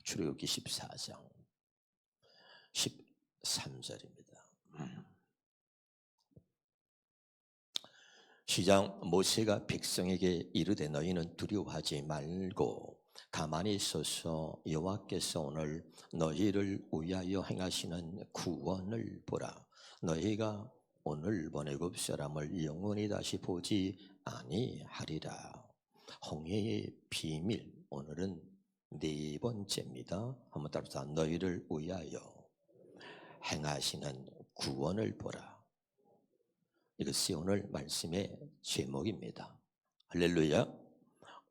출애굽기 14장 13절입니다. 시작. 모세가 백성에게 이르되 너희는 두려워하지 말고 가만히 있어서 여호와께서 오늘 너희를 위하여 행하시는 구원을 보라. 너희가 오늘 본 애굽 사람을 영원히 다시 보지 아니하리라. 홍해의 비밀, 오늘은 네 번째입니다. 한번 따라서 너희를 위하여 행하시는 구원을 보라. 이것이 오늘 말씀의 제목입니다. 할렐루야.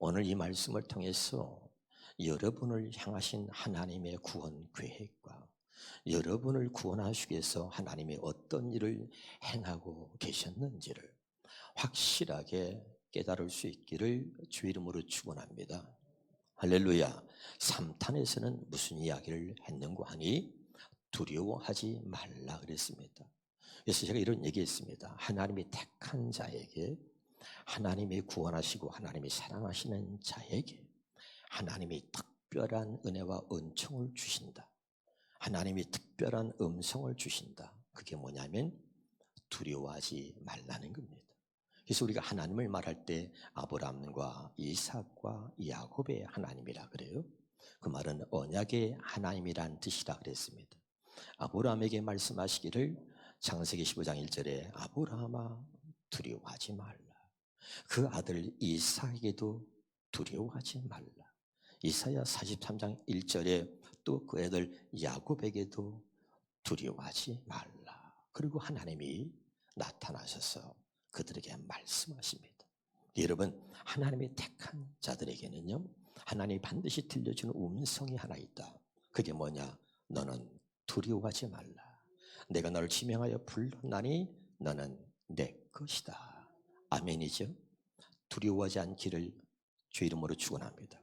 오늘 이 말씀을 통해서 여러분을 향하신 하나님의 구원 계획과 여러분을 구원하시기 위해서 하나님이 어떤 일을 행하고 계셨는지를 확실하게 깨달을 수 있기를 주 이름으로 축원합니다. 할렐루야. 3탄에서는 무슨 이야기를 했는고 하니 두려워하지 말라 그랬습니다. 그래서 제가 이런 얘기했습니다. 하나님이 택한 자에게, 하나님이 구원하시고 하나님이 사랑하시는 자에게 하나님이 특별한 은혜와 은총을 주신다. 하나님이 특별한 음성을 주신다. 그게 뭐냐면 두려워하지 말라는 겁니다. 그래서 우리가 하나님을 말할 때 아브라함과 이삭과 야곱의 하나님이라 그래요. 그 말은 언약의 하나님이란 뜻이라 그랬습니다. 아브라함에게 말씀하시기를 창세기 15장 1절에 아브라함아 두려워하지 말라. 그 아들 이삭에게도 두려워하지 말라. 이사야 43장 1절에 또 그 아들 야곱에게도 두려워하지 말라. 그리고 하나님이 나타나셔서 그들에게 말씀하십니다. 여러분, 하나님의 택한 자들에게는요, 하나님이 반드시 들려주는 음성이 하나 있다. 그게 뭐냐? 너는 두려워하지 말라. 내가 너를 지명하여 불렀나니 너는 내 것이다. 아멘이죠? 두려워하지 않기를 주 이름으로 축원합니다.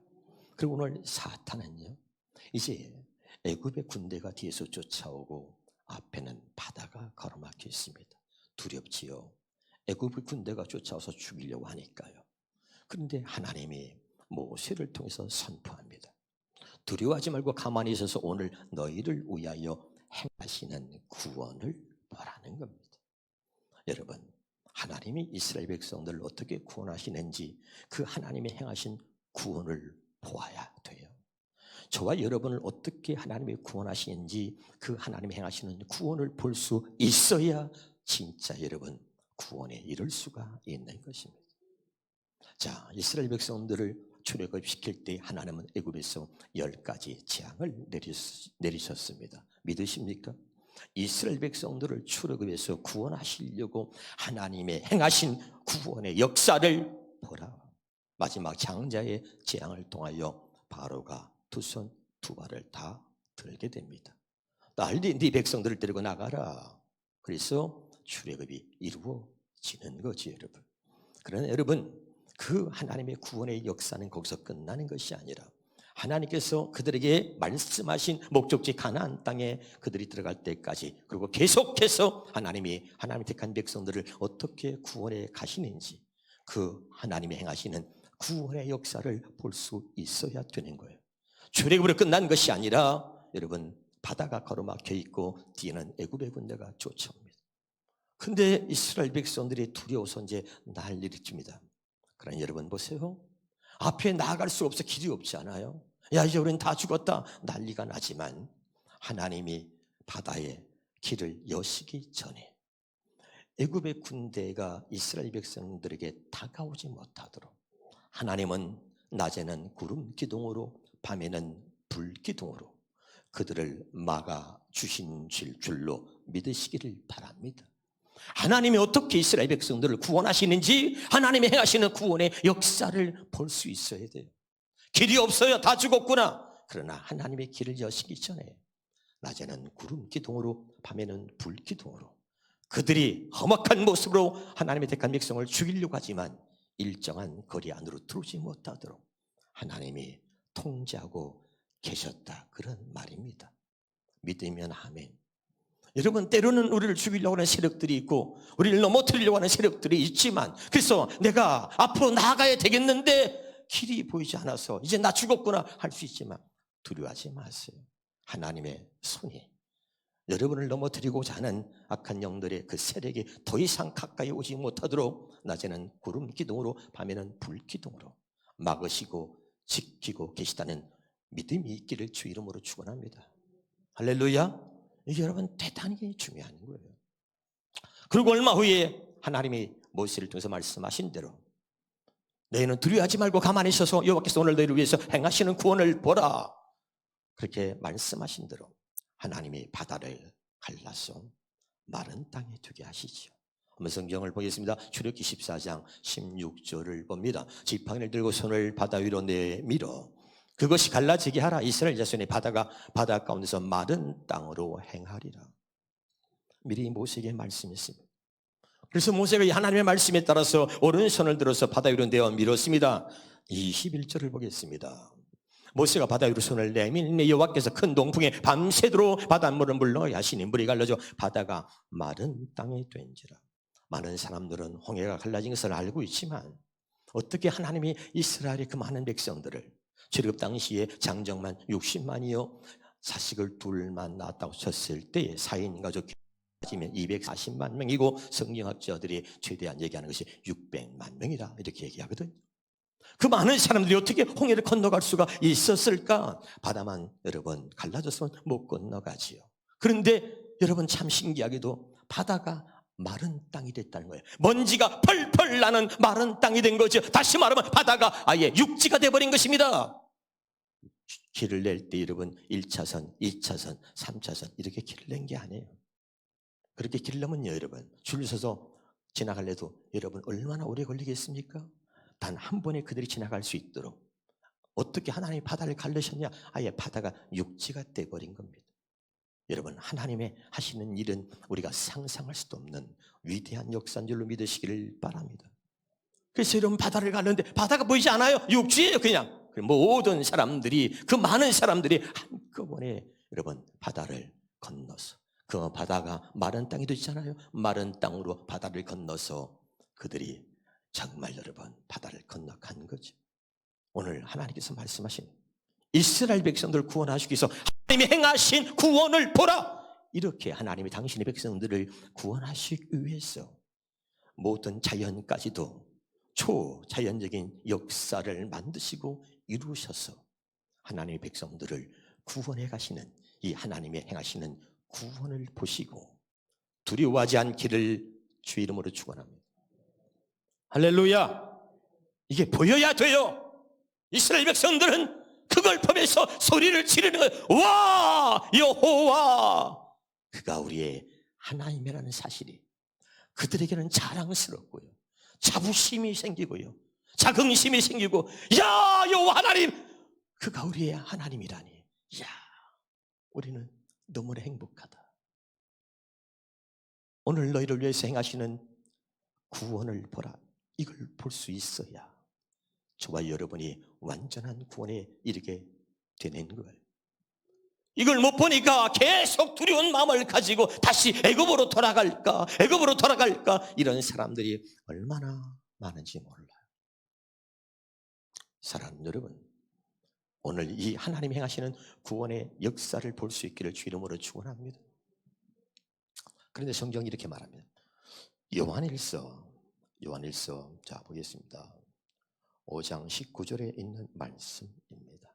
그리고 오늘 사탄은요, 이제 애굽의 군대가 뒤에서 쫓아오고 앞에는 바다가 가로막혀 있습니다. 두렵지요. 애굽의 군대가 쫓아와서 죽이려고 하니까요. 그런데 하나님이 모세를 통해서 선포합니다. 두려워하지 말고 가만히 있어서 오늘 너희를 위하여 행하시는 구원을 보라는 겁니다. 여러분, 하나님이 이스라엘 백성들을 어떻게 구원하시는지 그 하나님이 행하신 구원을 보아야 돼요. 저와 여러분을 어떻게 하나님이 구원하시는지 그 하나님이 행하시는 구원을 볼 수 있어야 진짜 여러분 구원에 이를 수가 있는 것입니다. 자, 이스라엘 백성들을 출애굽시킬 때 하나님은 애굽에서 10가지 재앙을 내리셨습니다. 믿으십니까? 이스라엘 백성들을 출애굽에서 구원하시려고 하나님의 행하신 구원의 역사를 보라. 마지막 장자의 재앙을 통하여 바로가 두 손 두 발을 다 들게 됩니다. 빨리 네 백성들을 데리고 나가라. 그래서 출애굽이 이루어지는 거지, 여러분. 그러나 여러분, 그 하나님의 구원의 역사는 거기서 끝나는 것이 아니라 하나님께서 그들에게 말씀하신 목적지 가나안 땅에 그들이 들어갈 때까지, 그리고 계속해서 하나님이 택한 백성들을 어떻게 구원해 가시는지 그 하나님이 행하시는 구원의 역사를 볼 수 있어야 되는 거예요. 출애굽으로 끝난 것이 아니라 여러분, 바다가 가로막혀 있고 뒤에는 애굽의 군대가 쫓아옵니다. 근데 이스라엘 백성들이 두려워서 이제 난리를 칩니다. 그러나 여러분 보세요. 앞에 나아갈 수 없어. 길이 없지 않아요? 야, 이제 우리는 다 죽었다. 난리가 나지만 하나님이 바다에 길을 여시기 전에 애굽의 군대가 이스라엘 백성들에게 다가오지 못하도록 하나님은 낮에는 구름 기둥으로 밤에는 불 기둥으로 그들을 막아 주신 줄로 믿으시기를 바랍니다. 하나님이 어떻게 이스라엘 백성들을 구원하시는지 하나님이 행하시는 구원의 역사를 볼 수 있어야 돼요. 길이 없어요. 다 죽었구나. 그러나 하나님의 길을 여시기 전에 낮에는 구름 기둥으로 밤에는 불 기둥으로 그들이 험악한 모습으로 하나님의 택한 백성을 죽이려고 하지만 일정한 거리 안으로 들어오지 못하도록 하나님이 통제하고 계셨다. 그런 말입니다. 믿으면 아멘. 여러분, 때로는 우리를 죽이려고 하는 세력들이 있고 우리를 넘어뜨리려고 하는 세력들이 있지만, 그래서 내가 앞으로 나아가야 되겠는데 길이 보이지 않아서 이제 나 죽었구나 할 수 있지만 두려워하지 마세요. 하나님의 손이 여러분을 넘어뜨리고자 하는 악한 영들의 그 세력이 더 이상 가까이 오지 못하도록 낮에는 구름 기둥으로 밤에는 불 기둥으로 막으시고 지키고 계시다는 믿음이 있기를 주 이름으로 축원합니다. 할렐루야. 이게 여러분 대단히 중요한 거예요. 그리고 얼마 후에 하나님이 모세를 통해서 말씀하신 대로 너희는 두려워하지 말고 가만히 있어서 여호와께서 오늘 너희를 위해서 행하시는 구원을 보라. 그렇게 말씀하신 대로 하나님이 바다를 갈라서 마른 땅에 두게 하시죠. 한번 성경을 보겠습니다. 출애굽기 14장 16절을 봅니다. 지팡이를 들고 손을 바다 위로 내밀어 그것이 갈라지게 하라. 이스라엘 자손이 바다 가운데서 마른 땅으로 행하리라. 미리 모세에게 말씀했습니다. 그래서 모세가 하나님의 말씀에 따라서 오른손을 들어서 바다 위로 내어 밀었습니다. 21절을 보겠습니다. 모세가 바다 위로 손을 내밀니 여호와께서 큰 동풍에 밤새도록 바닷물을 물러가게 하시니 물이 갈라져 바다가 마른 땅이 된지라. 많은 사람들은 홍해가 갈라진 것을 알고 있지만 어떻게 하나님이 이스라엘의 그 많은 백성들을 출애굽 당시에 장정만 60만이요 자식을 둘만 낳았다고 쳤을 때 4인 가족 따지면 240만 명이고 성경학자들이 최대한 얘기하는 것이 600만 명이다 이렇게 얘기하거든요. 그 많은 사람들이 어떻게 홍해를 건너갈 수가 있었을까? 바다만 여러분 갈라져서 못 건너가지요. 그런데 여러분 참 신기하게도 바다가 마른 땅이 됐다는 거예요. 먼지가 펄펄 나는 마른 땅이 된 거죠. 다시 말하면 바다가 아예 육지가 돼버린 것입니다. 길을 낼 때 여러분 1차선, 2차선, 3차선 이렇게 길을 낸 게 아니에요. 그렇게 길을 내면요 여러분 줄 서서 지나갈래도 여러분 얼마나 오래 걸리겠습니까? 단 한 번에 그들이 지나갈 수 있도록 어떻게 하나님이 바다를 갈르셨냐? 아예 바다가 육지가 돼버린 겁니다. 여러분 하나님의 하시는 일은 우리가 상상할 수도 없는 위대한 역사인 줄로 믿으시기를 바랍니다. 그래서 여러분 바다를 가는데 바다가 보이지 않아요. 육지예요 그냥. 모든 사람들이 그 많은 사람들이 한꺼번에 여러분 바다를 건너서 그 바다가 마른 땅이 되잖아요. 마른 땅으로 바다를 건너서 그들이 정말 여러분 바다를 건너간 거죠. 오늘 하나님께서 말씀하신 이스라엘 백성들을 구원하시기 위해서 하나님이 행하신 구원을 보라. 이렇게 하나님이 당신의 백성들을 구원하시기 위해서 모든 자연까지도 초자연적인 역사를 만드시고 이루셔서 하나님의 백성들을 구원해 가시는 이 하나님의 행하시는 구원을 보시고 두려워하지 않기를 주 이름으로 축원합니다. 할렐루야. 이게 보여야 돼요. 이스라엘 백성들은 그걸 보면서 소리를 지르는 거예요. 와 여호와 그가 우리의 하나님이라는 사실이 그들에게는 자랑스럽고요 자부심이 생기고요 자긍심이 생기고 야 여호와 하나님 그가 우리의 하나님이라니 야 우리는 너무나 행복하다. 오늘 너희를 위해서 행하시는 구원을 보라. 이걸 볼 수 있어야 저와 여러분이 완전한 구원에 이르게 되는 거예요. 이걸 못 보니까 계속 두려운 마음을 가지고 다시 애굽으로 돌아갈까 이런 사람들이 얼마나 많은지 몰라요. 사랑하는 여러분 오늘 이 하나님이 행하시는 구원의 역사를 볼 수 있기를 주 이름으로 축원합니다. 그런데 성경이 이렇게 말합니다. 요한일서 자 보겠습니다. 5장 19절에 있는 말씀입니다.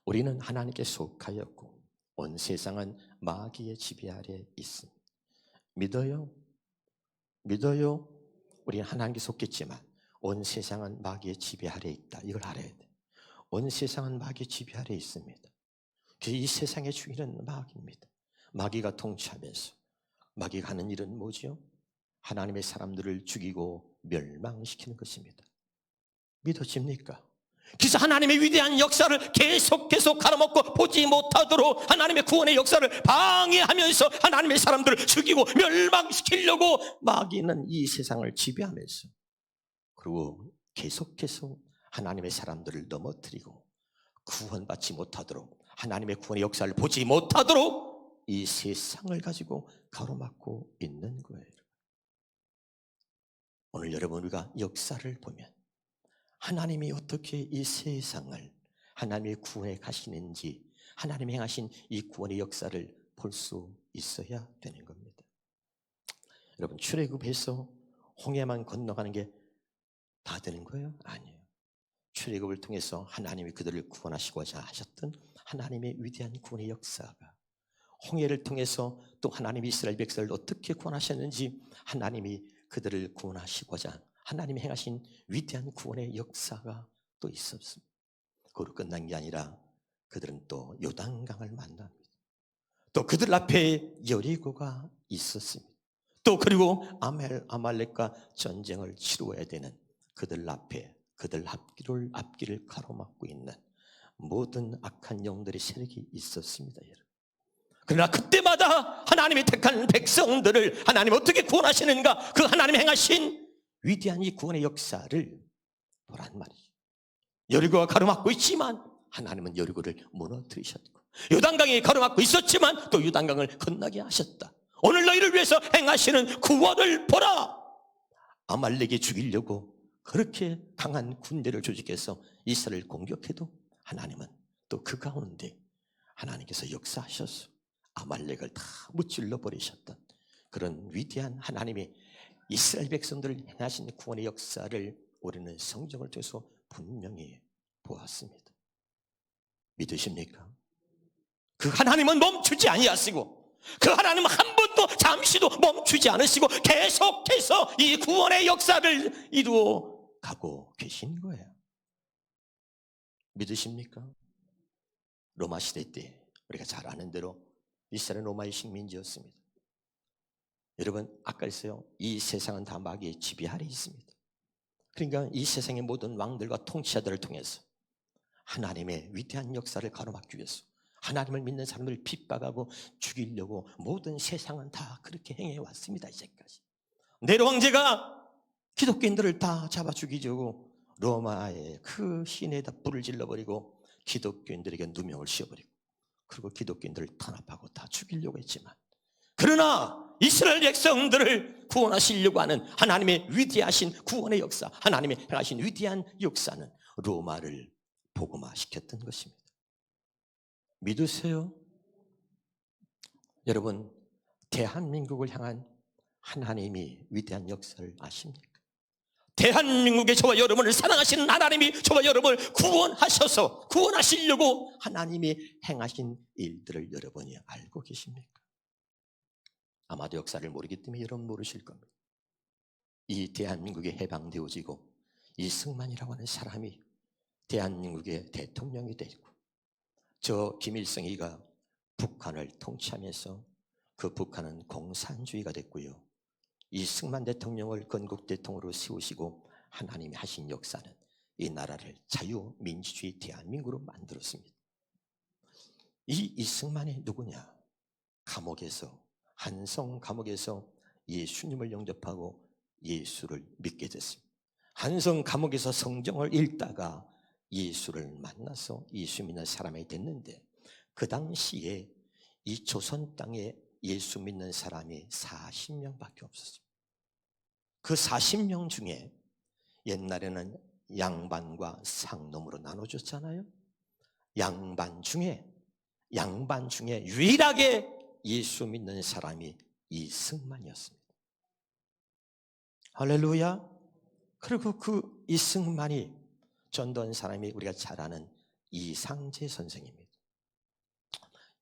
우리는 하나님께 속하였고 온 세상은 마귀의 지배 아래 있습니다. 믿어요? 우리는 하나님께 속했지만 온 세상은 마귀의 지배 아래 있다. 이걸 알아야 돼. 온 세상은 마귀의 지배 아래 있습니다. 그래서 이 세상의 주인은 마귀입니다. 마귀가 통치하면서 마귀가 하는 일은 뭐죠? 하나님의 사람들을 죽이고 멸망시키는 것입니다. 믿어집니까? 그래서 하나님의 위대한 역사를 계속 갈아먹고 보지 못하도록 하나님의 구원의 역사를 방해하면서 하나님의 사람들을 죽이고 멸망시키려고 마귀는 이 세상을 지배하면서 그리고 계속해서 하나님의 사람들을 넘어뜨리고 구원받지 못하도록 하나님의 구원의 역사를 보지 못하도록 이 세상을 가지고 가로막고 있는 거예요. 오늘 여러분 우리가 역사를 보면 하나님이 어떻게 이 세상을 하나님의 구원에 가시는지, 하나님이 행하신 이 구원의 역사를 볼 수 있어야 되는 겁니다. 여러분, 출애굽해서 홍해만 건너가는 게 다 되는 거예요? 아니에요. 출애굽을 통해서 하나님이 그들을 구원하시고자 하셨던 하나님의 위대한 구원의 역사가, 홍해를 통해서 또 하나님이 이스라엘 백성을 어떻게 구원하셨는지, 하나님이 그들을 구원하시고자 하나님이 행하신 위대한 구원의 역사가 또 있었습니다. 그로 끝난 게 아니라 그들은 또 요단강을 만납니다. 또 그들 앞에 여리고가 있었습니다. 또 그리고 아말렉과 전쟁을 치루어야 되는 그들 앞에 그들 앞길을 가로막고 있는 모든 악한 영들의 세력이 있었습니다, 여러분. 그러나 그때마다 하나님이 택한 백성들을 하나님 어떻게 구원하시는가, 그 하나님 행하신 위대한 이 구원의 역사를 보란 말이죠. 여리고가 가로막고 있지만 하나님은 여리고를 무너뜨리셨고, 요단강이 가로막고 있었지만 또 요단강을 건너게 하셨다. 오늘 너희를 위해서 행하시는 구원을 보라. 아말렉이 죽이려고 그렇게 강한 군대를 조직해서 이스라엘을 공격해도 하나님은 또 그 가운데 하나님께서 역사하셔서 아말렉을 다 무찔러 버리셨던 그런 위대한 하나님의 이스라엘 백성들을 행하신 구원의 역사를 우리는 성경을 통해서 분명히 보았습니다. 믿으십니까? 그 하나님은 멈추지 아니하시고, 그 하나님은 한 번도 잠시도 멈추지 않으시고 계속해서 이 구원의 역사를 이루어 가고 계신 거예요. 믿으십니까? 로마 시대 때 우리가 잘 아는 대로 이스라엘 로마의 식민지였습니다. 여러분, 아까 했어요. 이 세상은 다 마귀의 지배 아래 있습니다. 그러니까 이 세상의 모든 왕들과 통치자들을 통해서 하나님의 위대한 역사를 가로막기 위해서 하나님을 믿는 사람들을 핍박하고 죽이려고 모든 세상은 다 그렇게 행해왔습니다. 이제까지 네로 황제가 기독교인들을 다 잡아 죽이려고 로마의 그 시내에다 불을 질러버리고 기독교인들에게 누명을 씌워버리고, 그리고 기독교인들을 탄압하고 다 죽이려고 했지만, 그러나 이스라엘 백성들을 구원하시려고 하는 하나님의 위대하신 구원의 역사, 하나님의 행하신 위대한 역사는 로마를 복음화시켰던 것입니다. 믿으세요? 여러분, 대한민국을 향한 하나님이 위대한 역사를 아십니까? 대한민국의 저와 여러분을 사랑하시는 하나님이 저와 여러분을 구원하셔서 구원하시려고 하나님이 행하신 일들을 여러분이 알고 계십니까? 아마도 역사를 모르기 때문에 여러분 모르실 겁니다. 이 대한민국이 해방되어지고 이승만이라고 하는 사람이 대한민국의 대통령이 되고, 저 김일성이가 북한을 통치하면서 그 북한은 공산주의가 됐고요, 이승만 대통령을 건국 대통령으로 세우시고 하나님이 하신 역사는 이 나라를 자유민주주의 대한민국으로 만들었습니다. 이 이승만이 누구냐? 감옥에서, 한성 감옥에서 예수님을 영접하고 예수를 믿게 됐습니다. 한성 감옥에서 성경을 읽다가 예수를 만나서 예수 믿는 사람이 됐는데, 그 당시에 이 조선 땅에 예수 믿는 사람이 40명밖에 없었습니다. 그 40명 중에 옛날에는 양반과 상놈으로 나눠줬잖아요. 양반 중에 유일하게 예수 믿는 사람이 이승만이었습니다. 할렐루야. 그리고 그 이승만이 전도한 사람이 우리가 잘 아는 이상재 선생입니다.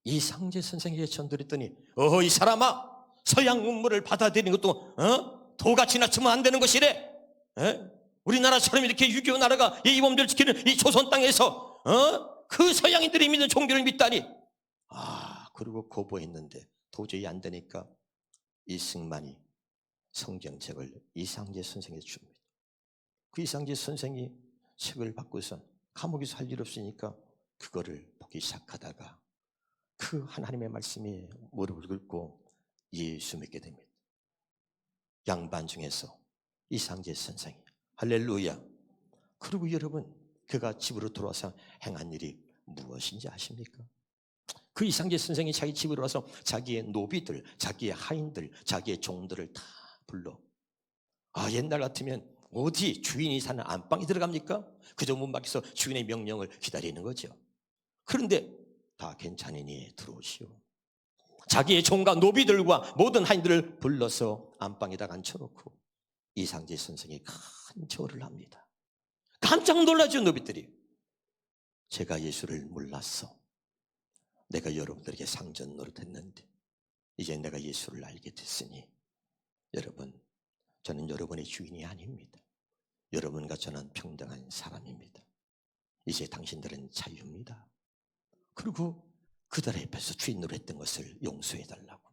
이상재 선생에게 전도를 했더니, 이 사람아, 서양 문물을 받아들이는 것도 도가 지나치면 안 되는 것이래. 우리나라처럼 이렇게 유교 나라가 예의범죄를 지키는 이 조선 땅에서 그 서양인들이 믿는 종교를 믿다니. 그리고 거부했는데 도저히 안 되니까 이승만이 성경책을 이상재 선생에게 줍니다. 그 이상재 선생이 책을 받고서 감옥에서 할 일 없으니까 그거를 보기 시작하다가 그 하나님의 말씀이 무릎을 꿇고 예수 믿게 됩니다. 양반 중에서 이상재 선생이. 할렐루야. 그리고 여러분, 그가 집으로 돌아와서 행한 일이 무엇인지 아십니까? 그 이상재 선생이 자기 집으로 와서 자기의 노비들, 자기의 하인들, 자기의 종들을 다 불러. 옛날 같으면 어디 주인이 사는 안방에 들어갑니까? 그저 문 밖에서 주인의 명령을 기다리는 거죠. 그런데 다 괜찮으니 들어오시오. 자기의 종과 노비들과 모든 하인들을 불러서 안방에다 앉혀놓고 이상재 선생이 큰 절을 합니다. 깜짝 놀라죠, 노비들이. 제가 예수를 몰랐어. 내가 여러분들에게 상전 노릇했는데 이제 내가 예수를 알게 됐으니 여러분, 저는 여러분의 주인이 아닙니다. 여러분과 저는 평등한 사람입니다. 이제 당신들은 자유입니다. 그리고 그들 앞에서 주인 노릇했던 것을 용서해달라고.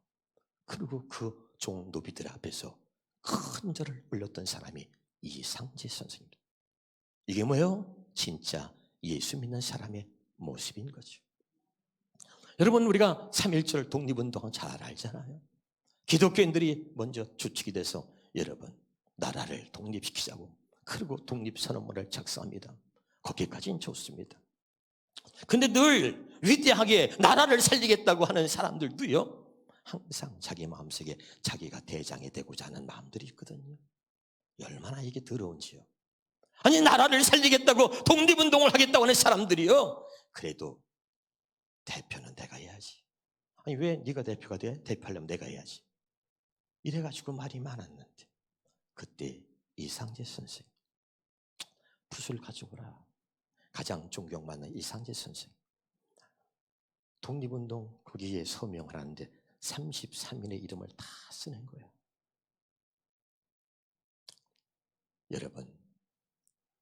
그리고 그 종 노비들 앞에서 큰 절을 올렸던 사람이 이상재 선생입니다. 이게 뭐예요? 진짜 예수 믿는 사람의 모습인 거죠. 여러분, 우리가 3.1절 독립운동은 잘 알잖아요. 기독교인들이 먼저 주축이 돼서 여러분, 나라를 독립시키자고, 그리고 독립선언문을 작성합니다. 거기까지는 좋습니다. 근데 늘 위대하게 나라를 살리겠다고 하는 사람들도요, 항상 자기 마음속에 자기가 대장이 되고자 하는 마음들이 있거든요. 얼마나 이게 더러운지요. 아니, 나라를 살리겠다고 독립운동을 하겠다고 하는 사람들이요, 그래도 대표는 내가 해야지. 아니, 왜 네가 대표가 돼? 대표하려면 내가 해야지. 이래가지고 말이 많았는데 그때 이상재 선생, 붓을 가져오라. 가장 존경받는 이상재 선생, 독립운동 거기에 서명을 하는데 33인의 이름을 다 쓰는 거예요. 여러분,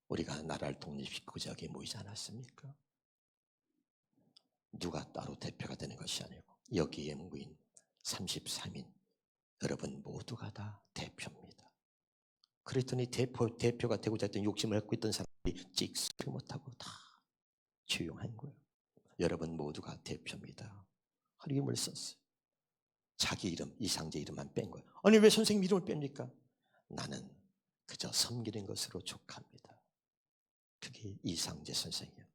우리가 나라를 독립시키고자 여기 모이지 않았습니까? 누가 따로 대표가 되는 것이 아니고 여기에 모인 33인 여러분 모두가 다 대표입니다. 그랬더니 대표가 되고자 했던 욕심을 갖고 있던 사람들이 찍소리 못하고 다 조용한 거예요. 여러분 모두가 대표입니다. 이름을 썼어요. 자기 이름, 이상재 이름만 뺀 거예요. 아니, 왜 선생님 이름을 뺍니까? 나는 그저 섬기는 것으로 족합니다. 그게 이상재 선생이에요.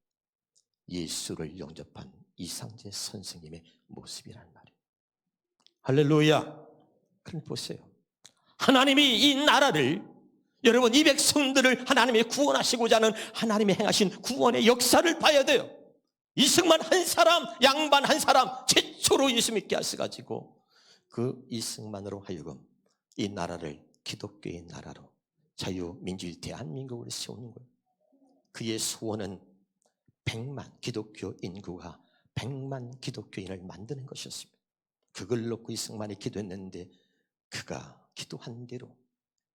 예수를 영접한 이상재 선생님의 모습이란 말이에요. 할렐루야. 그럼 보세요. 하나님이 이 나라를, 여러분 이 백성들을 하나님이 구원하시고자 하는 하나님이 행하신 구원의 역사를 봐야 돼요. 이승만 한 사람, 양반 한 사람 최초로 예수 믿게 하셔가지고 그 이승만으로 하여금 이 나라를 기독교의 나라로 자유민주주의 대한민국을 세우는 거예요. 그의 소원은 100만 기독교 인구가 100만 기독교인을 만드는 것이었습니다. 그걸 놓고 이승만이 기도했는데 그가 기도한 대로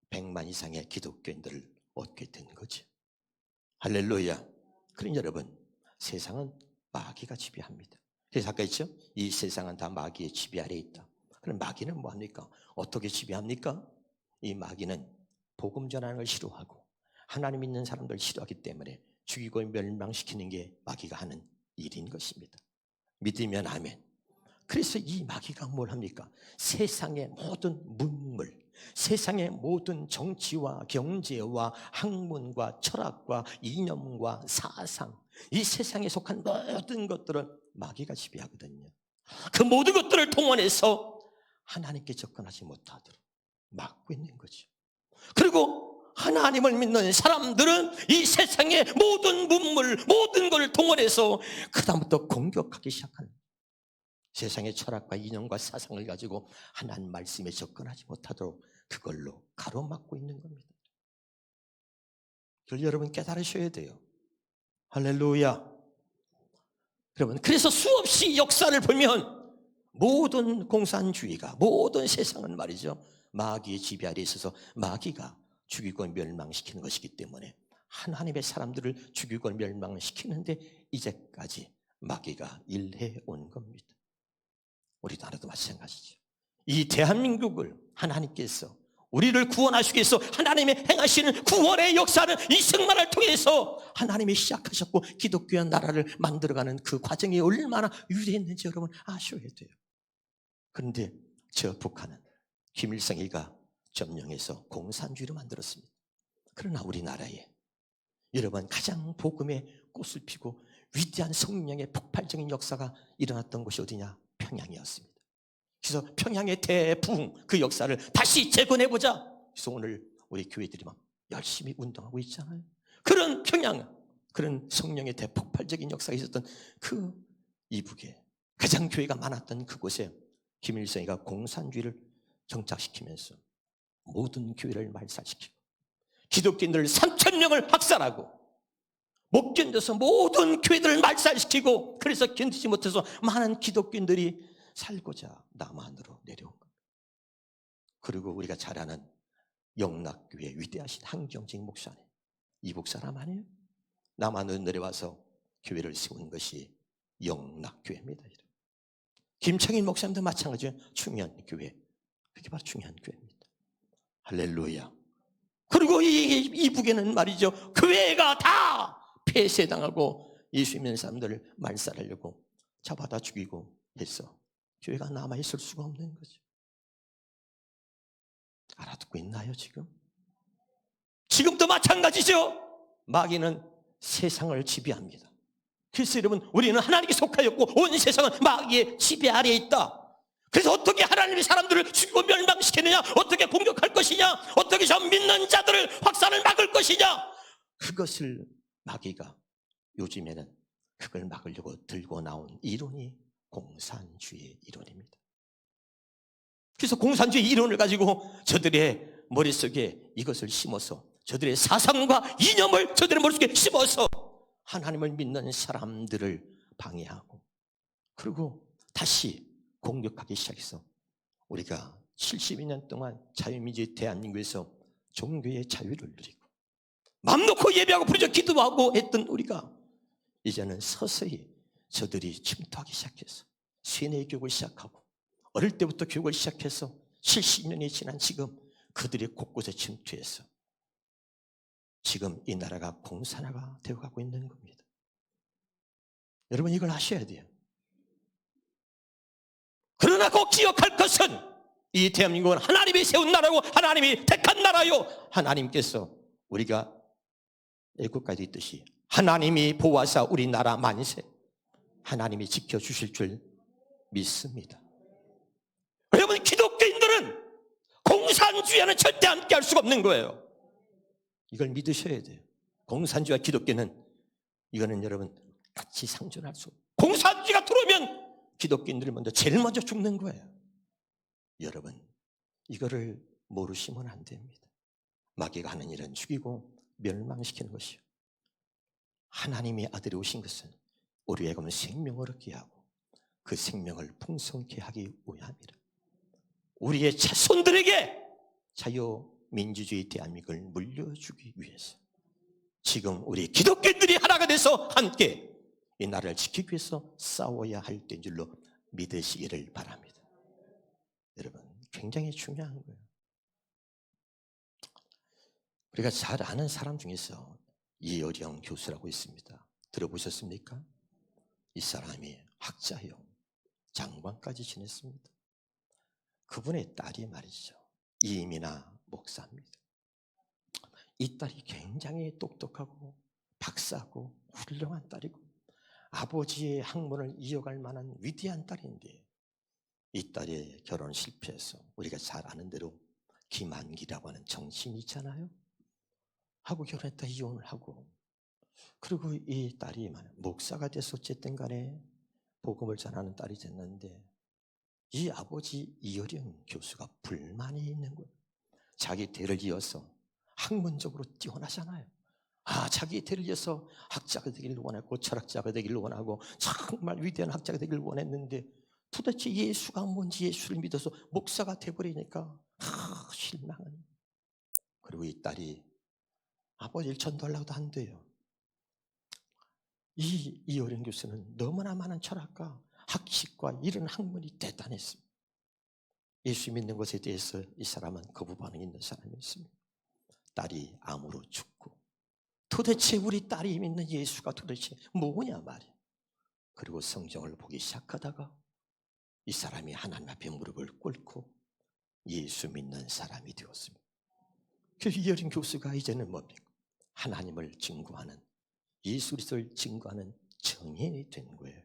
100만 이상의 기독교인들을 얻게 된 거죠. 할렐루야. 그러니 여러분, 세상은 마귀가 지배합니다. 그래서 아까 했죠? 이 세상은 다 마귀의 지배 아래에 있다. 그럼 마귀는 뭐합니까? 어떻게 지배합니까? 이 마귀는 복음 전하는 걸 싫어하고 하나님 믿는 사람들 싫어하기 때문에 죽이고 멸망시키는 게 마귀가 하는 일인 것입니다. 믿으면 아멘. 그래서 이 마귀가 뭘 합니까? 세상의 모든 문물, 세상의 모든 정치와 경제와 학문과 철학과 이념과 사상, 이 세상에 속한 모든 것들을 마귀가 지배하거든요. 그 모든 것들을 동원해서 하나님께 접근하지 못하도록 막고 있는 거죠. 그리고 하나님을 믿는 사람들은 이 세상의 모든 문물, 모든 걸 동원해서 그다음부터 공격하기 시작하는 거예요. 세상의 철학과 이념과 사상을 가지고 하나님 말씀에 접근하지 못하도록 그걸로 가로막고 있는 겁니다. 그걸 여러분 깨달으셔야 돼요. 할렐루야. 여러분, 그래서 수없이 역사를 보면 모든 공산주의가, 모든 세상은 말이죠, 마귀의 지배 아래에 있어서 마귀가 죽이고 멸망시키는 것이기 때문에 하나님의 사람들을 죽이고 멸망시키는데 이제까지 마귀가 일해 온 겁니다. 우리 나라도 마찬가지죠. 이 대한민국을 하나님께서 우리를 구원하시기 위해서 하나님의 행하시는 구원의 역사는 이승만을 통해서 하나님이 시작하셨고 기독교의 나라를 만들어가는 그 과정이 얼마나 유리했는지 여러분 아셔야 돼요. 그런데 저 북한은 김일성이가 점령해서 공산주의로 만들었습니다. 그러나 우리나라에 여러분 가장 복음의 꽃을 피고 위대한 성령의 폭발적인 역사가 일어났던 곳이 어디냐? 평양이었습니다. 그래서 평양의 대부흥 그 역사를 다시 재건해보자. 그래서 오늘 우리 교회들이 막 열심히 운동하고 있잖아요. 그런 평양, 그런 성령의 대폭발적인 역사가 있었던 그 이북에 가장 교회가 많았던 그곳에 김일성이가 공산주의를 정착시키면서 모든 교회를 말살시키고 기독교인들 3,000명을 학살하고 못 견뎌서 모든 교회들을 말살시키고, 그래서 견디지 못해서 많은 기독교인들이 살고자 남한으로 내려온 겁니다. 그리고 우리가 잘 아는 영락교회 위대하신 한경직 목사님, 이북 사람 아니에요? 남한으로 내려와서 교회를 세운 것이 영락교회입니다. 김창인 목사님도 마찬가지예요. 중요한 교회, 그게 바로 중요한 교회입니다. 할렐루야. 그리고 이북에는 말이죠, 교회가 다 폐쇄당하고 예수 믿는 사람들을 말살하려고 잡아다 죽이고 해서 교회가 남아있을 수가 없는 거죠. 알아듣고 있나요 지금? 지금도 마찬가지죠. 마귀는 세상을 지배합니다. 그래서 여러분, 우리는 하나님께 속하였고 온 세상은 마귀의 지배 아래에 있다. 그래서 어떻게 하나님이 사람들을 죽이고 멸망시키느냐, 어떻게 공격할 것이냐, 어떻게 저 믿는 자들을 확산을 막을 것이냐, 그것을 마귀가 요즘에는 그걸 막으려고 들고 나온 이론이 공산주의 이론입니다. 그래서 공산주의 이론을 가지고 저들의 머릿속에 이것을 심어서, 저들의 사상과 이념을 저들의 머릿속에 심어서 하나님을 믿는 사람들을 방해하고, 그리고 다시 공격하기 시작해서 우리가 72년 동안 자유민주주의 대한민국에서 종교의 자유를 누리고 맘 놓고 예배하고 부르짖어 기도하고 했던 우리가 이제는 서서히 저들이 침투하기 시작해서 세뇌 교육을 시작하고, 어릴 때부터 교육을 시작해서 70년이 지난 지금 그들이 곳곳에 침투해서 지금 이 나라가 공산화가 되어가고 있는 겁니다. 여러분, 이걸 아셔야 돼요. 그러나 꼭 기억할 것은 이 대한민국은 하나님이 세운 나라고 하나님이 택한 나라요, 하나님께서 우리가 애국가에도 있듯이 하나님이 보호하사 우리나라 만세, 하나님이 지켜주실 줄 믿습니다. 여러분, 기독교인들은 공산주의와는 절대 함께 할 수가 없는 거예요. 이걸 믿으셔야 돼요. 공산주의와 기독교는, 이거는 여러분 같이 상존할 수 없어요. 공산주의가 들어오면 기독교인들이 제일 먼저 죽는 거예요. 여러분, 이거를 모르시면 안 됩니다. 마귀가 하는 일은 죽이고 멸망시키는 것이요, 하나님의 아들이 오신 것은 우리에게 생명을 얻게 하고 그 생명을 풍성케 하기 위함이라. 우리의 자손들에게 자유민주주의 대한민국을 물려주기 위해서 지금 우리 기독교인들이 하나가 돼서 함께 이 나라를 지키기 위해서 싸워야 할 때인 줄로 믿으시기를 바랍니다. 여러분, 굉장히 중요한 거예요. 우리가 잘 아는 사람 중에서 이어령 교수라고 있습니다. 들어보셨습니까? 이 사람이 학자요, 장관까지 지냈습니다. 그분의 딸이 말이죠, 이민아 목사입니다. 이 딸이 굉장히 똑똑하고 박사고 훌륭한 딸이고 아버지의 학문을 이어갈 만한 위대한 딸인데, 이 딸의 결혼 실패해서 우리가 잘 아는 대로 김한기라고 하는 정치인이 있잖아요. 하고 결혼했다 이혼을 하고, 그리고 이 딸이 목사가 돼서 어쨌든 간에 복음을 전하는 딸이 됐는데, 이 아버지 이어령 교수가 불만이 있는 거예요. 자기 대를 이어서 학문적으로 뛰어나잖아요. 자기 대를 이어서 학자가 되기를 원했고 철학자가 되기를 원하고 정말 위대한 학자가 되기를 원했는데, 도대체 예수가 뭔지 예수를 믿어서 목사가 돼버리니까 실망은. 그리고 이 딸이 아버지를 전도하려고도 안 돼요. 이 이어령 교수는 너무나 많은 철학과 학식과 이런 학문이 대단했습니다. 예수 믿는 것에 대해서 이 사람은 거부 반응이 있는 사람이었습니다. 딸이 암으로 죽고, 도대체 우리 딸이 믿는 예수가 도대체 뭐냐 말이야. 그리고 성경을 보기 시작하다가 이 사람이 하나님 앞에 무릎을 꿇고 예수 믿는 사람이 되었습니다. 그래서 이어린 교수가 이제는 뭡니까? 하나님을 증거하는, 예수 그리스도를 증거하는 정인이 된 거예요.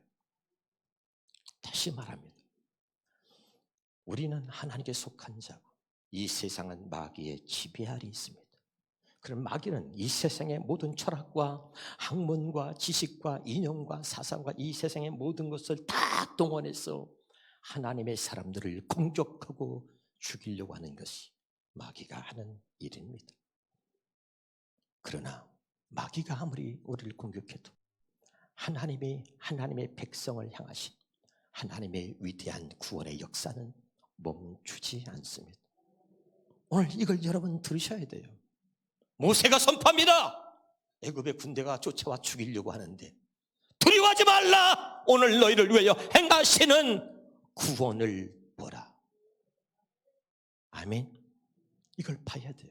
다시 말합니다. 우리는 하나님께 속한 자고 이 세상은 마귀의 지배 아래 있습니다. 그런 마귀는 이 세상의 모든 철학과 학문과 지식과 이념과 사상과 이 세상의 모든 것을 다 동원해서 하나님의 사람들을 공격하고 죽이려고 하는 것이 마귀가 하는 일입니다. 그러나 마귀가 아무리 우리를 공격해도 하나님의 백성을 향하신 하나님의 위대한 구원의 역사는 멈추지 않습니다. 오늘 이걸 여러분 들으셔야 돼요. 모세가 선포합니다. 애굽의 군대가 쫓아와 죽이려고 하는데 두려워하지 말라. 오늘 너희를 위하여 행하시는 구원을 보라. 아멘. 이걸 봐야 돼요.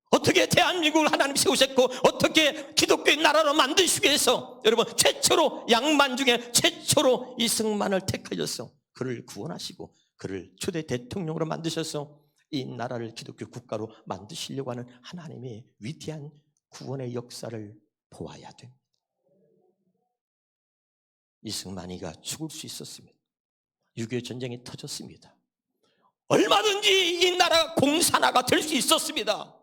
어떻게 대한민국을 하나님 세우셨고 어떻게 기독교의 나라로 만드시기 위해서 여러분 최초로 양만 중에 최초로 이승만을 택하셔서 그를 구원하시고 그를 초대 대통령으로 만드셔서 이 나라를 기독교 국가로 만드시려고 하는 하나님의 위대한 구원의 역사를 보아야 됩니다. 이승만이가 죽을 수 있었습니다. 6.25 전쟁이 터졌습니다. 얼마든지 이 나라가 공산화가 될 수 있었습니다.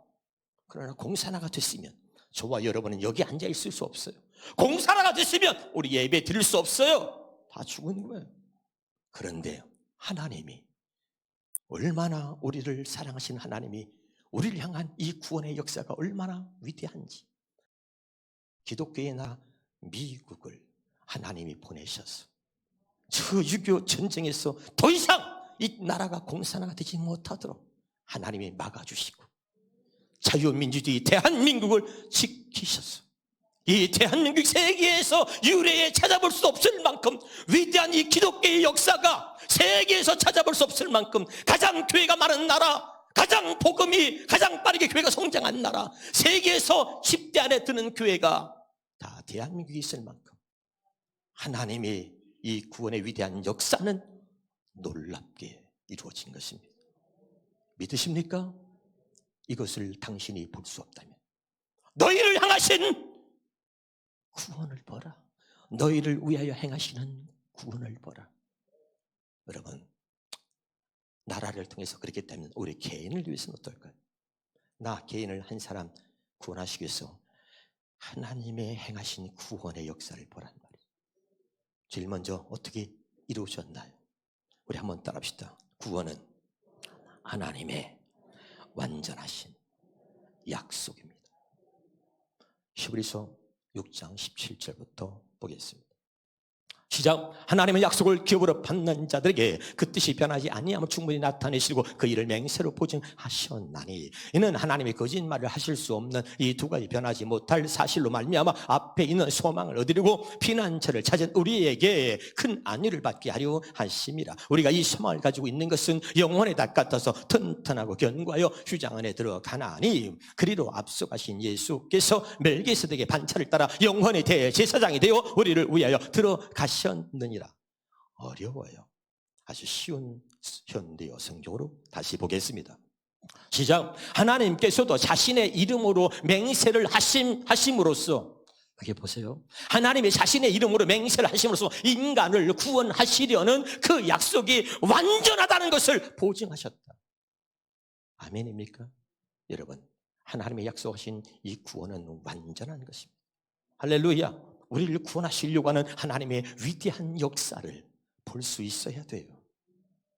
그러나 공산화가 됐으면 저와 여러분은 여기 앉아 있을 수 없어요. 공산화가 됐으면 우리 예배 드릴 수 없어요. 다 죽은 거예요. 그런데 하나님이 얼마나 우리를 사랑하신 하나님이 우리를 향한 이 구원의 역사가 얼마나 위대한지 기독교의 나라 미국을 하나님이 보내셔서 저 6.25 전쟁에서 더 이상 이 나라가 공산화가 되지 못하도록 하나님이 막아주시고 자유민주주의 대한민국을 지키셔서 이 대한민국 세계에서 유례에 찾아볼 수 없을 만큼 위대한 이 기독교의 역사가 세계에서 찾아볼 수 없을 만큼 가장 교회가 많은 나라, 가장 복음이 가장 빠르게 교회가 성장한 나라, 세계에서 10대 안에 드는 교회가 다 대한민국에 있을 만큼 하나님의 이 구원의 위대한 역사는 놀랍게 이루어진 것입니다. 믿으십니까? 이것을 당신이 볼 수 없다면 너희를 향하신 구원을 보라. 너희를 위하여 행하시는 구원을 보라. 여러분, 나라를 통해서 그렇기 때문에 우리 개인을 위해서는 어떨까요? 나 개인을 한 사람 구원하시기 위해서 하나님의 행하신 구원의 역사를 보란 말이에요. 제일 먼저 어떻게 이루어졌나요? 우리 한번 따라합시다. 구원은 하나님의 완전하신 약속입니다. 히브리서 6장 17절부터 보겠습니다. 시작. 하나님의 약속을 기업으로 받는 자들에게 그 뜻이 변하지 아니함을 충분히 나타내시고 그 일을 맹세로 보증하셨나니 이는 하나님의 거짓말을 하실 수 없는 이 두 가지 변하지 못할 사실로 말미암아 앞에 있는 소망을 얻으려고 피난처를 찾은 우리에게 큰 안위를 받게 하려 하심이라. 우리가 이 소망을 가지고 있는 것은 영혼의 닭 같아서 튼튼하고 견고하여 휴장 안에 들어가나니 그리로 앞서가신 예수께서 멜기세덱의 반차를 따라 영혼의 대제사장이 되어 우리를 위하여 들어가셨느니라. 어려워요. 아주 쉬운 현대어 성경으로 다시 보겠습니다. 시작. 하나님께서도 자신의 이름으로 맹세를 하심으로써 그게 보세요. 하나님이 자신의 이름으로 맹세를 하심으로써 인간을 구원하시려는 그 약속이 완전하다는 것을 보증하셨다. 아멘입니까? 여러분, 하나님의 약속하신 이 구원은 완전한 것입니다. 할렐루야. 우리를 구원하시려고 하는 하나님의 위대한 역사를 볼 수 있어야 돼요.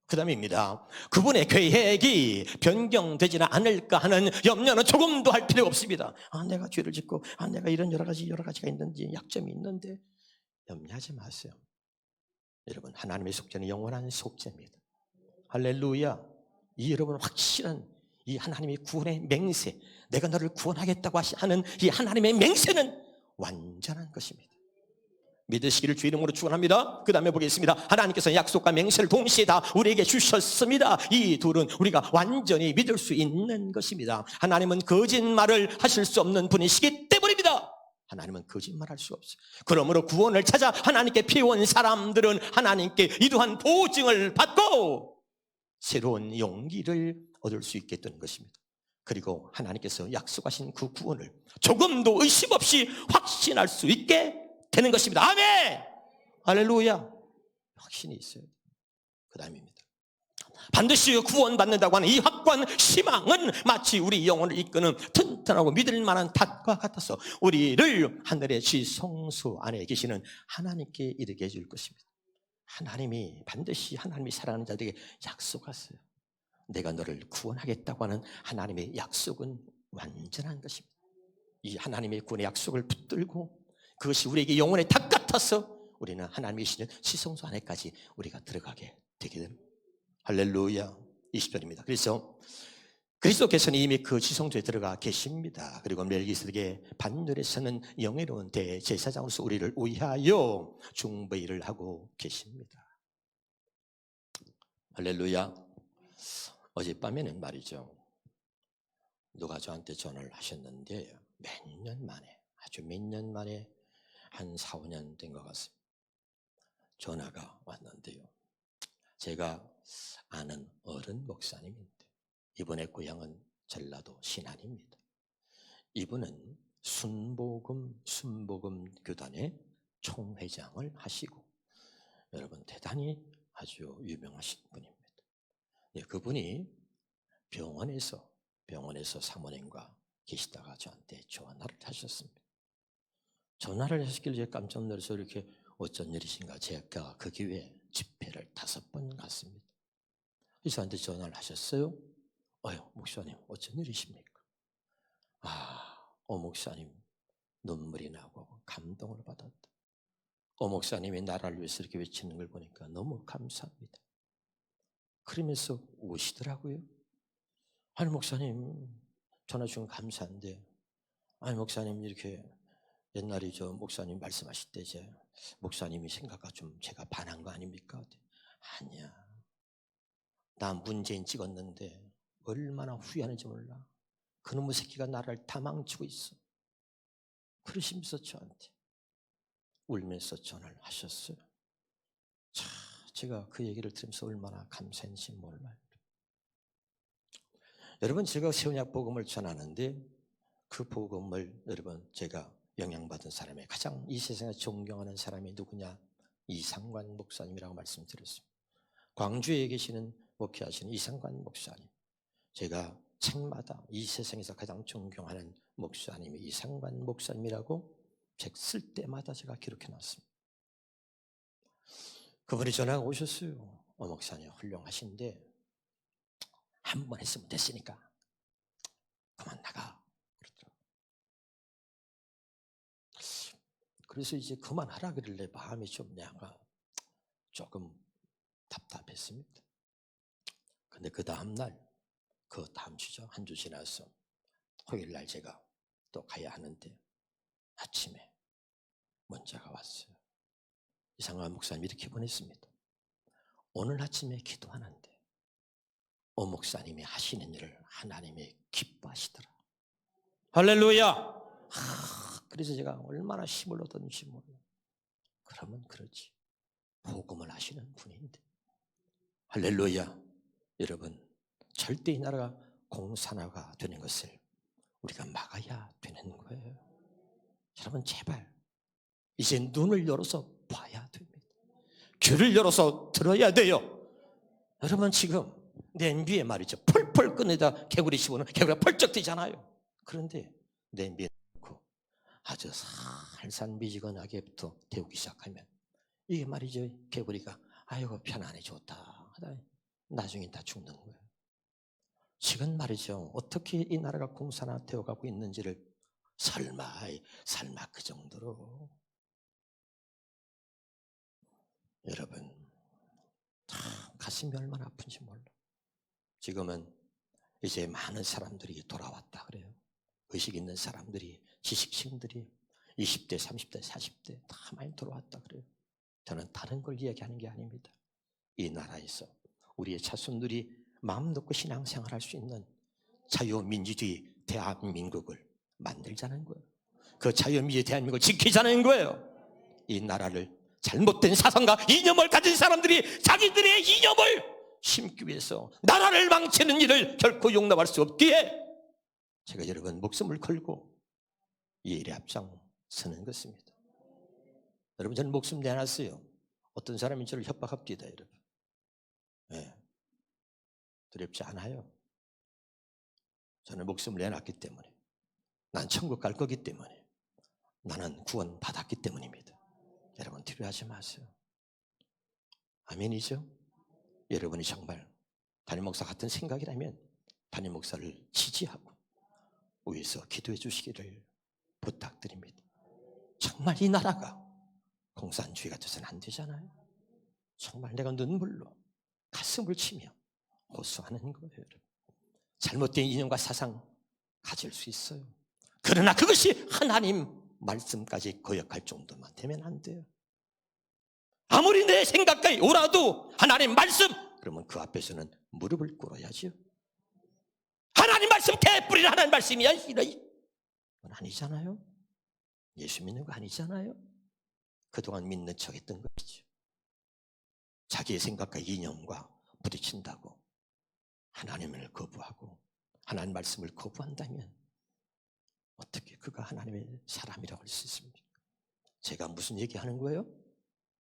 그 다음입니다. 그분의 계획이 변경되지는 않을까 하는 염려는 조금도 할 필요가 없습니다. 내가 죄를 짓고 내가 이런 여러 가지가 있는지 약점이 있는데 염려하지 마세요. 여러분, 하나님의 속죄는 영원한 속죄입니다. 할렐루야. 이 여러분 확실한 이 하나님의 구원의 맹세, 내가 너를 구원하겠다고 하는 이 하나님의 맹세는 완전한 것입니다. 믿으시기를 주 이름으로 축원합니다. 그 다음에 보겠습니다. 하나님께서 약속과 맹세를 동시에 다 우리에게 주셨습니다. 이 둘은 우리가 완전히 믿을 수 있는 것입니다. 하나님은 거짓말을 하실 수 없는 분이시기 때문입니다. 하나님은 거짓말할 수 없어요. 그러므로 구원을 찾아 하나님께 피해온 사람들은 하나님께 이러한 보증을 받고 새로운 용기를 얻을 수 있게 되는 것입니다. 그리고 하나님께서 약속하신 그 구원을 조금도 의심 없이 확신할 수 있게 되는 것입니다. 아멘! 할렐루야! 확신이 있어요. 그 다음입니다. 반드시 구원받는다고 하는 이 확고한 희망은 마치 우리 영혼을 이끄는 튼튼하고 믿을 만한 닷과 같아서 우리를 하늘의 지성소 안에 계시는 하나님께 이르게 해줄 것입니다. 하나님이 반드시 하나님이 사랑하는 자들에게 약속하세요. 내가 너를 구원하겠다고 하는 하나님의 약속은 완전한 것입니다. 이 하나님의 구원의 약속을 붙들고 그것이 우리에게 영혼의 닭 같아서 우리는 하나님이 계시는 지성소 안에까지 우리가 들어가게 되게 됩니다. 할렐루야. 20절입니다. 그래서 그리스도께서는 이미 그 지성소에 들어가 계십니다. 그리고 멜기세덱의 반열에서는 영예로운 대제사장으로서 우리를 위하여 중보일을 하고 계십니다. 할렐루야. 어젯밤에는 말이죠, 누가 저한테 전화를 하셨는데 몇 년 만에, 아주 몇 년 만에 한 4, 5년 된 것 같습니다. 전화가 왔는데요, 제가 아는 어른 목사님인데 이분의 고향은 전라도 신안입니다. 이분은 순복음 교단의 총회장을 하시고 여러분 대단히 아주 유명하신 분입니다. 네, 그분이 병원에서 사모님과 계시다가 저한테 전화를 하셨습니다. 전화를 하셨길래 제가 깜짝 놀라서 이렇게 어쩐 일이신가, 제가 그 기회에 집회를 5번 갔습니다. 그래서 저한테 전화를 하셨어요. 목사님 어쩐 일이십니까? 목사님 눈물이 나고 감동을 받았다. 목사님이 나라를 위해서 이렇게 외치는 걸 보니까 너무 감사합니다. 그러면서 우시더라고요. 아니 목사님 전화 주면 감사한데, 아니 목사님 이렇게 옛날에 저 목사님 말씀하실 때 이제 목사님이 생각과 좀 제가 반한 거 아닙니까? 아니야. 나 문재인 찍었는데 얼마나 후회하는지 몰라. 그놈의 새끼가 나를 다 망치고 있어. 그러시면서 저한테 울면서 전화를 하셨어요. 제가 그 얘기를 들으면서 얼마나 감사했는지 몰라요. 여러분 제가 새언약 복음을 전하는데 그 복음을 여러분 제가 영향받은 사람이 가장 이 세상에 존경하는 사람이 누구냐? 이상관 목사님이라고 말씀드렸습니다. 광주에 계시는 목회하시는 이상관 목사님. 제가 책마다 이 세상에서 가장 존경하는 목사님이 이상관 목사님이라고 책 쓸 때마다 제가 기록해 놨습니다. 그분이 전화가 오셨어요. 목사님 훌륭하신데 한 번 했으면 됐으니까 그만 나가. 그래서 이제 그만하라 그러길래 마음이 좀 약간 조금 답답했습니다. 근데 그 다음날, 그 다음 주죠. 한 주 지나서 토요일날 제가 또 가야 하는데 아침에 문자가 왔어요. 이상한 목사님이 이렇게 보냈습니다. 오늘 아침에 기도하는데 목사님이 하시는 일을 하나님이 기뻐하시더라. 할렐루야. 그래서 제가 얼마나 힘을 얻었는지 몰라요. 그러면 그렇지, 복음을 하시는 분인데. 할렐루야. 여러분 절대 이 나라가 공산화가 되는 것을 우리가 막아야 되는 거예요. 여러분 제발 이제 눈을 열어서 봐야 됩니다. 귀를 열어서 들어야 돼요. 여러분 지금 냄비에 말이죠, 펄펄 끓는다 개구리 씹으면 개구리가 펄쩍 뛰잖아요. 그런데 냄비에 넣고 아주 살살 미지근하게부터 데우기 시작하면 이게 말이죠, 개구리가 아이고 편안해 좋다 하다 나중에 다 죽는 거예요. 지금 말이죠, 어떻게 이 나라가 공산화되어 가고 있는지를 설마 그 정도로. 여러분 가슴이 얼마나 아픈지 몰라. 지금은 이제 많은 사람들이 돌아왔다 그래요. 의식 있는 사람들이, 지식층들이 20대, 30대, 40대 다 많이 돌아왔다 그래요. 저는 다른 걸 이야기하는 게 아닙니다. 이 나라에서 우리의 자손들이 마음 놓고 신앙생활할 수 있는 자유민주주의 대한민국을 만들자는 거예요. 그 자유민주주의 대한민국을 지키자는 거예요. 이 나라를 잘못된 사상과 이념을 가진 사람들이 자기들의 이념을 심기 위해서 나라를 망치는 일을 결코 용납할 수 없기에 제가 여러분 목숨을 걸고 이 일에 앞장서는 것입니다. 여러분 저는 목숨 내놨어요. 어떤 사람이 저를 협박합니다. 여러분 두렵지 않아요. 저는 목숨을 내놨기 때문에, 난 천국 갈 거기 때문에, 나는 구원 받았기 때문입니다. 여러분 두려워하지 마세요. 아멘이죠? 여러분이 정말 담임 목사 같은 생각이라면 담임 목사를 지지하고 위에서 기도해 주시기를 부탁드립니다. 정말 이 나라가 공산주의가 돼서는 안 되잖아요. 정말 내가 눈물로 가슴을 치며 호소하는 거예요. 잘못된 이념과 사상 가질 수 있어요. 그러나 그것이 하나님 말씀까지 거역할 정도만 되면 안 돼요. 아무리 내 생각까지 오라도 하나님 말씀, 그러면 그 앞에서는 무릎을 꿇어야죠. 하나님 말씀 개뿌리는 하나님 말씀이야. 그건 아니잖아요. 예수 믿는 거 아니잖아요. 그동안 믿는 척 했던 것이죠. 자기의 생각과 이념과 부딪힌다고 하나님을 거부하고 하나님 말씀을 거부한다면 어떻게 그가 하나님의 사람이라고 할 수 있습니까? 제가 무슨 얘기하는 거예요?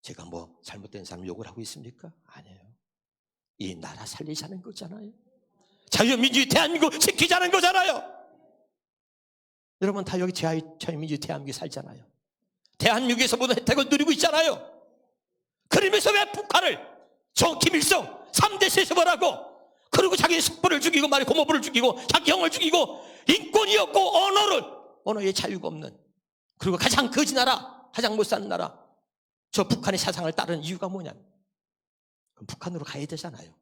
제가 뭐 잘못된 사람 욕을 하고 있습니까? 아니에요. 이 나라 살리자는 거잖아요. 자유민주주의 대한민국 지키자는 거잖아요. 여러분 다 여기 자유민주주의 대한민국에 살잖아요. 대한민국에서 모든 혜택을 누리고 있잖아요. 그러면서 왜 북한을 김일성 3대 세습을 그리고 자기 숙부를 죽이고 말이 고모부를 죽이고 자기 형을 죽이고 인권이 없고 언어의 자유가 없는, 그리고 가장 거지 나라, 가장 못 사는 나라, 저 북한의 사상을 따르는 이유가 뭐냐? 그럼 북한으로 가야 되잖아요.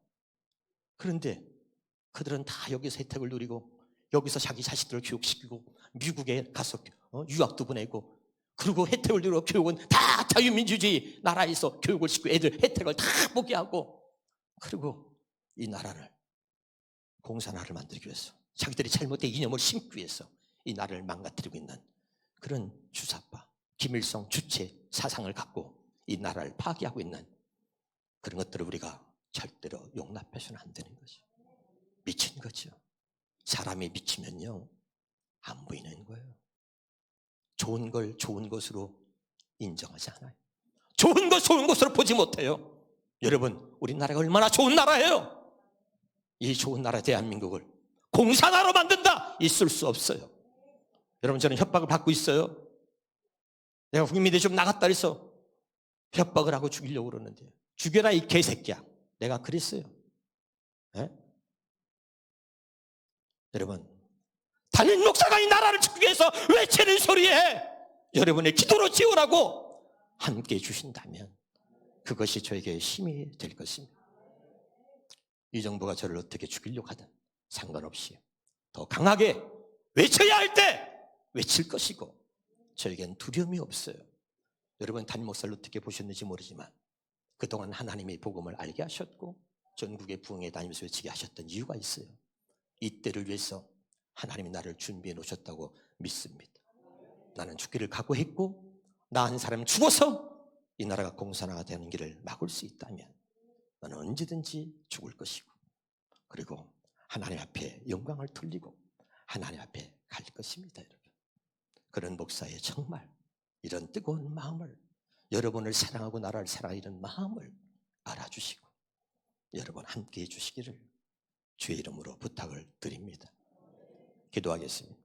그런데 그들은 다 여기서 혜택을 누리고 여기서 자기 자식들을 교육시키고 미국에 가서 유학도 보내고, 그리고 혜택을 누리고 교육은 다 자유민주주의 나라에서 교육을 시키고 애들 혜택을 다 보게 하고, 그리고 이 나라를 공산화를 만들기 위해서 자기들이 잘못된 이념을 심기 위해서 이 나라를 망가뜨리고 있는 그런 주사파 김일성 주체 사상을 갖고 이 나라를 파괴하고 있는 그런 것들을 우리가 절대로 용납해서는 안 되는 거죠. 미친 거죠. 사람이 미치면요 안 보이는 거예요. 좋은 걸 좋은 것으로 인정하지 않아요. 좋은 것 좋은 것으로 보지 못해요. 여러분 우리나라가 얼마나 좋은 나라예요. 이 좋은 나라 대한민국을 공산화로 만든다? 있을 수 없어요. 여러분 저는 협박을 받고 있어요. 내가 국민들이 좀 나갔다 해서 협박을 하고 죽이려고 그러는데, 죽여라 이 개새끼야, 내가 그랬어요. 네? 여러분 담임 목사가 이 나라를 지키기 위해서 외치는 소리에 여러분의 기도로 지으라고 함께 해주신다면 그것이 저에게 힘이 될 것입니다. 이 정부가 저를 어떻게 죽이려고 하든 상관없이 더 강하게 외쳐야 할 때 외칠 것이고, 저에겐 두려움이 없어요. 여러분 담임 목사를 어떻게 보셨는지 모르지만 그동안 하나님의 복음을 알게 하셨고 전국의 부흥에 다니면서 외치게 하셨던 이유가 있어요. 이때를 위해서 하나님이 나를 준비해 놓으셨다고 믿습니다. 나는 죽기를 각오했고 나 한 사람 죽어서 이 나라가 공산화가 되는 길을 막을 수 있다면 나는 언제든지 죽을 것이고, 그리고 하나님 앞에 영광을 돌리고 하나님 앞에 갈 것입니다. 여러분 그런 목사의 정말 이런 뜨거운 마음을, 여러분을 사랑하고 나라를 사랑하는 이런 마음을 알아주시고 여러분 함께 해주시기를 주의 이름으로 부탁을 드립니다. 기도하겠습니다.